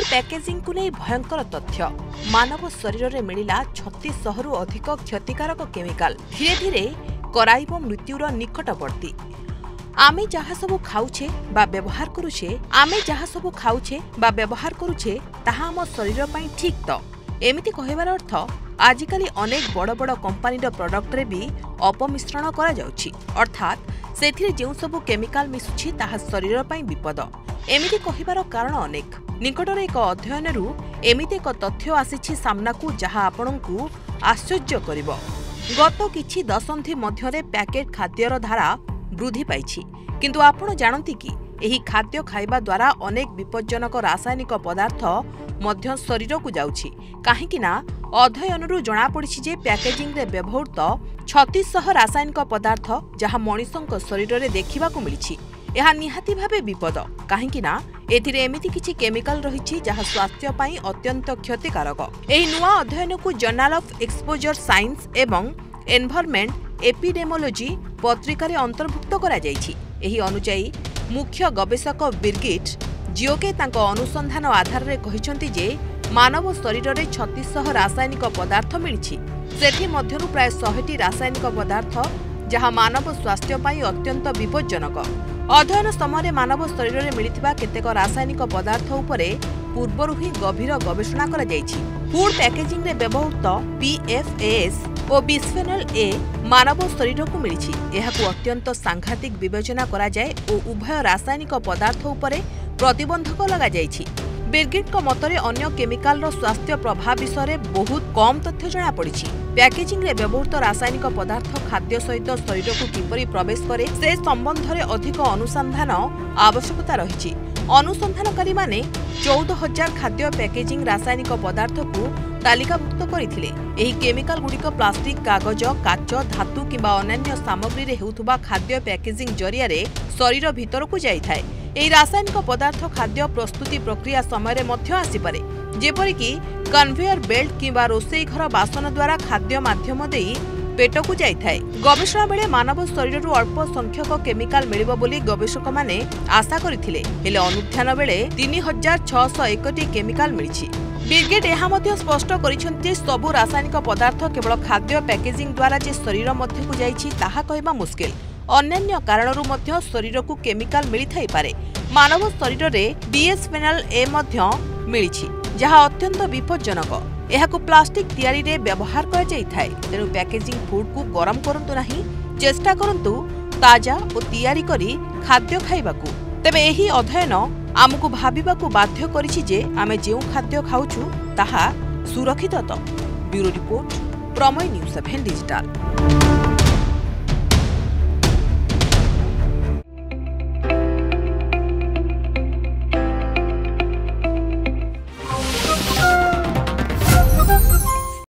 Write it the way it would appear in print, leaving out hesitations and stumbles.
Food packaging को नहीं भयंकर तथ्य मानव शरीर में मिला 3600 रु अधिक क्षतिकारक केमिकल धीरे धीरे कराइब मृत्युर निकटवर्ती। आमे जहाँ सब खाऊे बा व्यवहार करुछे ताहा आम शरीर पई ठीक तो एमिति कहबार अर्थ आजिकाली अनेक बड़ बड़ कंपानीर प्रोडक्ट रे भी अपमिश्रण करा जाउछि अर्थात सेथिरे जेउ सब केमिकल मिसुछि ताहा शरीर पई विपद। एमिति कहिबार कारण अनेक निकटरे एक अध्ययनरू एमिति एक तथ्य आसीछि सामनाकू जहाँ आपणଙ୍କୁ आश्चर्य करिवो। गत किछि दशंधि मध्यरे पैकेट खाद्यर धारा वृद्धि पाइछि किंतु आपण जानती कि एही खाद्य खाइबा द्वारा अनेक विपज्जनक रासायनिक पदार्थ मध्य शरीर को जाउछि काहेकि ना अध्ययनरू जणा पड़िछि जे पैकेजिंग रे व्यवहृत 3600 रासायनिक पदार्थ जहाँ मनुष्यक शरीर रे देखिबाकू मिलिछि यह निहाती भावे विपद काहेकि ना एथिरे एमिति किछि केमिकल रहिछि जहाँ स्वास्थ्य पई अत्यंत क्षतिकारक। एही नुआ अध्ययन को जर्नल ऑफ एक्सपोजर साइंस एवं एनवायरनमेंट एपिडेमोलॉजी पत्रिका रे अंतर्भुक्त करा जायछि। एही अनुसायी मुख्य गवेषक बिर्गिट जिओके तांको अनुसंधान आधार रे कहिसंती जे मानव शरीर रे 3600 रासायनिक पदार्थ मिलिछि सेठी मध्यरु प्राय 100टी रासायनिक पदार्थ जहाँ मानव स्वास्थ्य पई अत्यंत विपज्जनक। अध्ययन समय मानव शरीर में मिलिथिबा केतेक रासायनिक पदार्थ उपरे पूर्वरु ही गभीर गवेषणा करा जायछि। फूड पैकेजिंग रे व्यवहृत PFAS और बिस्फेनॉल ए मानव शरीर को मिलिछि एहाकू अत्यंत सांघातिक विवेचना करा जाय और उभय रासायनिक पदार्थ उपरे प्रतिबंधक लगा जायछि। बिर्गिट को मतरे अन्य केमिकल रो स्वास्थ्य प्रभाव विषय बहुत कम तथ्य जणा पड़िछि। पैकेजिंग रे व्यवहृत रासायनिक पदार्थ खाद्य सहित शरीर को किपरि प्रवेश करे से संबंध रे अधिक अनुसंधान आवश्यकता रहिछि। अनुसंधानकारी माने 14000 खाद्य पैकेजिंग रासायनिक पदार्थ को तालिकाभुक्त करथिले। एही केमिकल गुडिक प्लास्टिक कागज काच धातु किंबा अन्य सामग्री रे हेउथुबा खाद्य पैकेजिंग जरिया रे शरीर भीतर को जाई थाए। एही रासायनिक पदार्थ खाद्य प्रस्तुति प्रक्रिया समय रे मध्य आसी पारे जेपरि कि कन्वेयर बेल्ट किंबा रोसई घर बासन द्वारा खाद्य माध्यम देई पेट को जाई थाए। गवेषणा बेले मानव शरीर अल्प संख्यक केमिकल मिलिबो बोली गवेषक माने आशा करथिले हेले अनुध्यान बेले 3601टी केमिकल मिलिछि। बिर्गिट एहा मध्य स्पष्ट करिसंती जे सबु रासायनिक पदार्थ केवल खाद्य पैकेजिंग द्वारा जे शरीर मध्य को जाईछि ताहा कहबा मुश्किल। अन्य कारणरू मध्य शरीर को केमिकल मिली थाई पारे। मानव शरीर रे बिस्फेनॉल ए मध्य मिलिछि जहाँ अत्यंत विपज्जनक। एहाकू प्लास्टिक तैयारी रे व्यवहार करा जाई थाए तेनु पैकेजिंग फूड को गरम करंतु नाही चेष्टा करंतु ताजा और तैयारी करी खाद्य खाइबाकू। तेबे एही अध्ययन आमको भाबिबाकू बाध्य करिछि जे आमे जेउ खाद्य खाउछु ताहा सुरक्षित तो। Bureau report Prameya news 7 digital.